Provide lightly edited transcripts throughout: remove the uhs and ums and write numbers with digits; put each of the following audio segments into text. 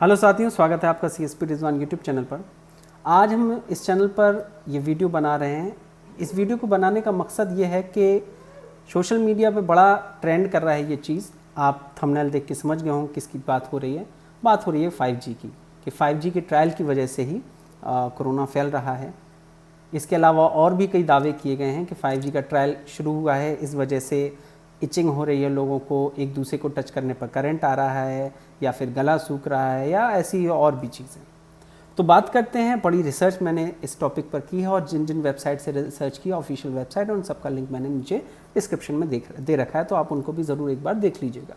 Hello साथियों, स्वागत है आपका CSP रिजवान यूट्यूब चैनल पर। आज हम इस चैनल पर ये वीडियो बना रहे हैं। इस वीडियो को बनाने का मकसद ये है कि सोशल मीडिया पे बड़ा ट्रेंड कर रहा है ये चीज़। आप थंबनेल देख के समझ गए हों किसकी बात हो रही है। बात हो रही है 5G की, कि 5G के ट्रायल की वजह से ही कोरोना फैल रहा है। इसके अलावा और भी कई दावे किए गए हैं कि 5G का ट्रायल शुरू हुआ है, इस वजह से इचिंग हो रही है, लोगों को एक दूसरे को टच करने पर करंट आ रहा है या फिर गला सूख रहा है या ऐसी और भी चीज़ें। तो बात करते हैं, बड़ी रिसर्च मैंने इस टॉपिक पर की है और जिन जिन वेबसाइट से रिसर्च की, ऑफिशियल वेबसाइट, उन सबका लिंक मैंने नीचे डिस्क्रिप्शन में दे रखा है, तो आप उनको भी ज़रूर एक बार देख लीजिएगा।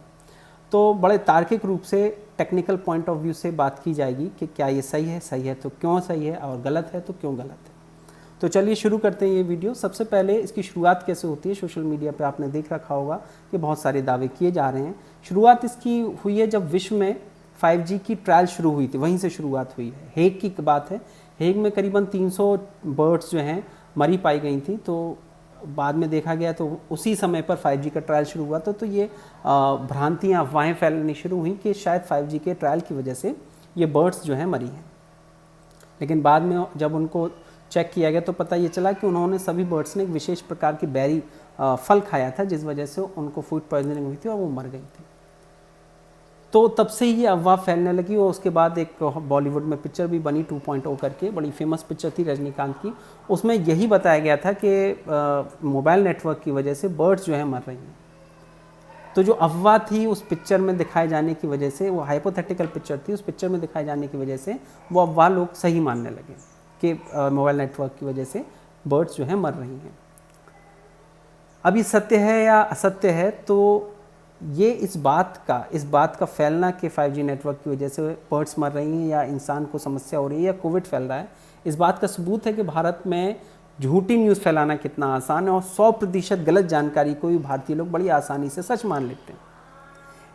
तो बड़े तार्किक रूप से टेक्निकल पॉइंट ऑफ व्यू से बात की जाएगी कि क्या ये सही है तो क्यों सही है, और गलत है तो क्यों गलत है। तो चलिए शुरू करते हैं ये वीडियो। सबसे पहले इसकी शुरुआत कैसे होती है। सोशल मीडिया पे आपने देख रखा होगा कि बहुत सारे दावे किए जा रहे हैं। शुरुआत इसकी हुई है जब विश्व में 5G की ट्रायल शुरू हुई थी, वहीं से शुरुआत हुई है। हेग की बात है, हेग में करीबन 300 बर्ड्स जो हैं मरी पाई गई थी। तो बाद में देखा गया तो उसी समय पर 5G का ट्रायल शुरू हुआ था। तो ये भ्रांतियाँ, अफवाहें फैलनी शुरू हुई कि शायद 5G के ट्रायल की वजह से ये बर्ड्स जो हैं मरी हैं। लेकिन बाद में जब उनको चेक किया गया तो पता ये चला कि उन्होंने सभी बर्ड्स ने एक विशेष प्रकार की बेरी फल खाया था, जिस वजह से उनको फूड पॉइजनिंग हुई थी और वो मर गई थी। तो तब से ये अफवाह फैलने लगी और उसके बाद एक बॉलीवुड में पिक्चर भी बनी 2.0 करके, बड़ी फेमस पिक्चर थी रजनीकांत की। उसमें यही बताया गया था कि मोबाइल नेटवर्क की वजह से बर्ड्स जो है मर रही हैं। तो जो अफवाह थी उस पिक्चर में दिखाए जाने की वजह से, वो हाइपोथेटिकल पिक्चर थी, उस पिक्चर में दिखाए जाने की वजह से वो अफवाह लोग सही मानने लगे कि मोबाइल नेटवर्क की वजह से बर्ड्स जो हैं मर रही हैं। अब ये सत्य है या असत्य है, तो ये इस बात का फैलना कि 5G नेटवर्क की वजह से बर्ड्स मर रही हैं या इंसान को समस्या हो रही है या कोविड फैल रहा है, इस बात का सबूत है कि भारत में झूठी न्यूज़ फैलाना कितना आसान है और 100% गलत जानकारी को भी भारतीय लोग बड़ी आसानी से सच मान लेते हैं।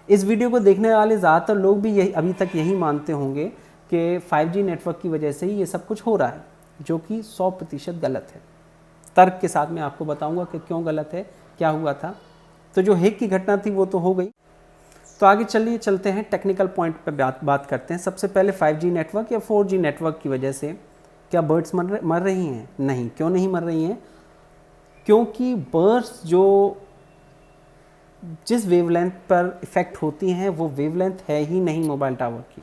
इस वीडियो को देखने वाले ज़्यादातर लोग भी अभी तक यही मानते होंगे कि 5G नेटवर्क की वजह से ही ये सब कुछ हो रहा है, जो कि 100% गलत है। तर्क के साथ मैं आपको बताऊंगा कि क्यों गलत है, क्या हुआ था। तो जो हेग की घटना थी वो तो हो गई। तो आगे चलते हैं, टेक्निकल पॉइंट पर बात करते हैं। सबसे पहले 5G नेटवर्क या 4G नेटवर्क की वजह से क्या बर्ड्स मर रही हैं? नहीं। क्यों नहीं मर रही हैं? क्योंकि बर्ड्स जो जिस वेवलेंथ पर इफ़ेक्ट होती हैं वो वेवलेंथ है ही नहीं मोबाइल टावर की।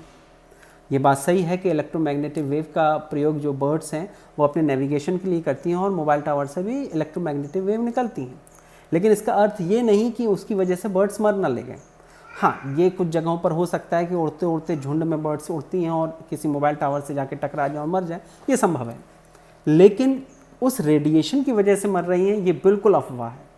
ये बात सही है कि इलेक्ट्रोमैग्नेटिक वेव का प्रयोग जो बर्ड्स हैं वो अपने नेविगेशन के लिए करती हैं और मोबाइल टावर से भी इलेक्ट्रोमैग्नेटिक वेव निकलती हैं, लेकिन इसका अर्थ ये नहीं कि उसकी वजह से बर्ड्स मर ना लगे। हाँ, ये कुछ जगहों पर हो सकता है कि उड़ते उड़ते झुंड में बर्ड्स उड़ती हैं और किसी मोबाइल टावर से जाके टकरा जाए और मर जाए, ये संभव है। लेकिन उस रेडिएशन की वजह से मर रही हैं, ये बिल्कुल अफवाह है।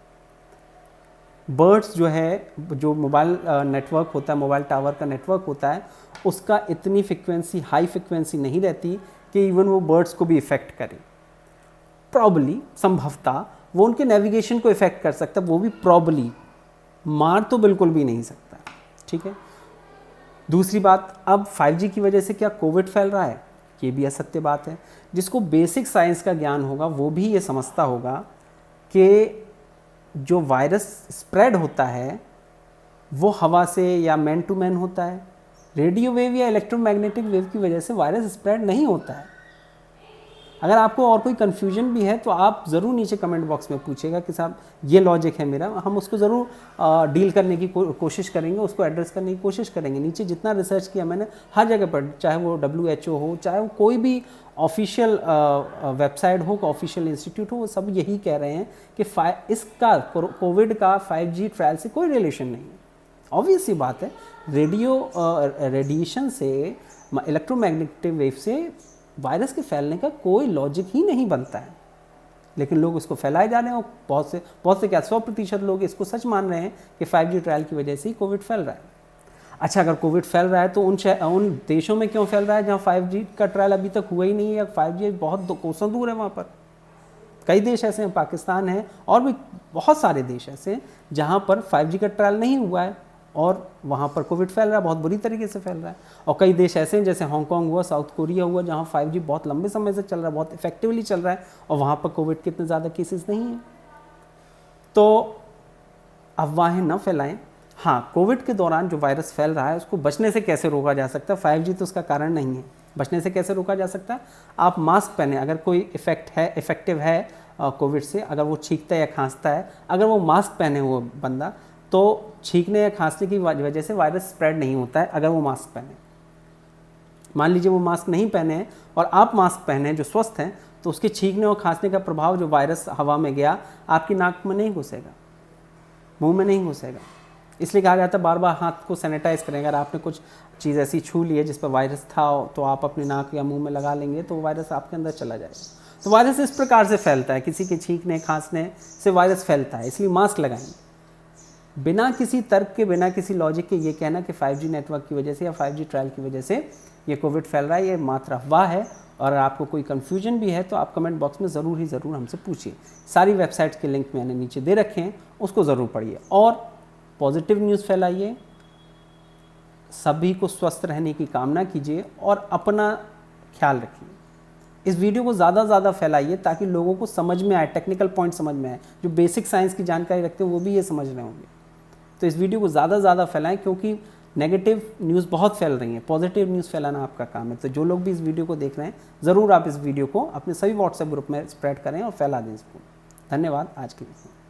बर्ड्स जो है, जो मोबाइल नेटवर्क होता है, मोबाइल टावर का नेटवर्क होता है, उसका इतनी फ्रिक्वेंसी, हाई फ्रिक्वेंसी नहीं रहती कि इवन वो बर्ड्स को भी इफ़ेक्ट करे। प्रॉबली, संभवतः वो उनके नेविगेशन को इफ़ेक्ट कर सकता है, वो भी प्रॉबली, मार तो बिल्कुल भी नहीं सकता। ठीक है। दूसरी बात, अब 5G की वजह से क्या कोविड फैल रहा है? ये भी असत्य बात है। जिसको बेसिक साइंस का ज्ञान होगा वो भी ये समझता होगा कि जो वायरस स्प्रेड होता है वो हवा से या मैन टू मैन होता है। रेडियो वेव या इलेक्ट्रोमैग्नेटिक वेव की वजह से वायरस स्प्रेड नहीं होता है। अगर आपको और कोई कन्फ्यूजन भी है तो आप ज़रूर नीचे कमेंट बॉक्स में पूछेगा कि साहब ये लॉजिक है मेरा, हम उसको ज़रूर डील करने की कोशिश करेंगे, उसको एड्रेस करने की कोशिश करेंगे। नीचे जितना रिसर्च किया मैंने हर जगह पर, चाहे वो WHO हो, चाहे वो कोई भी ऑफिशियल वेबसाइट हो, ऑफिशियल इंस्टीट्यूट हो, वो सब यही कह रहे हैं कि इसका कोविड का 5G ट्रायल से कोई रिलेशन नहीं है। ऑब्वियस सी बात है, रेडिएशन से, इलेक्ट्रोमैग्नेटिक वेव से वायरस के फैलने का कोई लॉजिक ही नहीं बनता है, लेकिन लोग उसको फैलाए जा रहे हैं और बहुत से क्या 100% लोग इसको सच मान रहे हैं कि 5G ट्रायल की वजह से ही कोविड फैल रहा है। अच्छा, अगर कोविड फैल रहा है तो उन देशों में क्यों फैल रहा है जहाँ 5G का ट्रायल अभी तक हुआ ही नहीं है, या 5G बहुत कोसों दूर है। वहाँ पर कई देश ऐसे हैं, पाकिस्तान है और भी बहुत सारे देश ऐसे हैं जहाँ पर 5G का ट्रायल नहीं हुआ है और वहाँ पर कोविड फैल रहा है, बहुत बुरी तरीके से फैल रहा है। और कई देश ऐसे हैं जैसे हांगकांग हुआ, साउथ कोरिया हुआ, जहाँ 5G बहुत लंबे समय से चल रहा है, बहुत इफेक्टिवली चल रहा है और वहाँ पर कोविड के इतने ज़्यादा केसेस नहीं हैं। तो अफवाहें न फैलाएं। हाँ, कोविड के दौरान जो वायरस फैल रहा है उसको बचने से कैसे रोका जा सकता है, 5G तो उसका कारण नहीं है। बचने से कैसे रोका जा सकता है, आप मास्क पहने, अगर कोई इफेक्टिव है कोविड से, अगर वो छींकता है या खांसता है, अगर वो मास्क पहने वो बंदा, तो छींकने या खांसने की वजह से वायरस स्प्रेड नहीं होता है अगर वो मास्क पहने। मान लीजिए वो मास्क नहीं पहने हैं और आप मास्क पहने हैं जो स्वस्थ हैं, तो उसके छींकने और खांसने का प्रभाव जो वायरस हवा में गया आपकी नाक में नहीं घुसेगा, मुंह में नहीं घुसेगा। इसलिए कहा जाता है बार बार हाथ को सैनिटाइज करें। अगर आपने कुछ चीज़ ऐसी छू ली है जिस पर वायरस था तो आप अपनी नाक या मुंह में लगा लेंगे तो वायरस आपके अंदर चला जाएगा। तो वायरस इस प्रकार से फैलता है, किसी के छींकने खांसने से वायरस फैलता है, इसलिए मास्क लगाएं। बिना किसी तर्क के, बिना किसी लॉजिक के ये कहना कि 5G नेटवर्क की वजह से या 5G ट्रायल की वजह से ये कोविड फैल रहा है, ये मात्र अफवाह है। और आपको कोई कन्फ्यूजन भी है तो आप कमेंट बॉक्स में ज़रूर हमसे पूछिए। सारी वेबसाइट्स के लिंक मैंने नीचे दे रखे हैं, उसको ज़रूर पढ़िए और पॉजिटिव न्यूज़ फैलाइए। सभी को स्वस्थ रहने की कामना कीजिए और अपना ख्याल रखिए। इस वीडियो को ज़्यादा से ज़्यादा फैलाइए ताकि लोगों को समझ में आए, टेक्निकल पॉइंट समझ में आए। जो बेसिक साइंस की जानकारी रखते हैं वो भी ये समझ रहे होंगे। तो इस वीडियो को ज़्यादा से ज़्यादा फैलाएं, क्योंकि नेगेटिव न्यूज़ बहुत फैल रही हैं, पॉजिटिव न्यूज़ फैलाना आपका काम है। तो जो लोग भी इस वीडियो को देख रहे हैं, ज़रूर आप इस वीडियो को अपने सभी व्हाट्सएप ग्रुप में स्प्रेड करें और फैला दें इसको। धन्यवाद आज के लिए।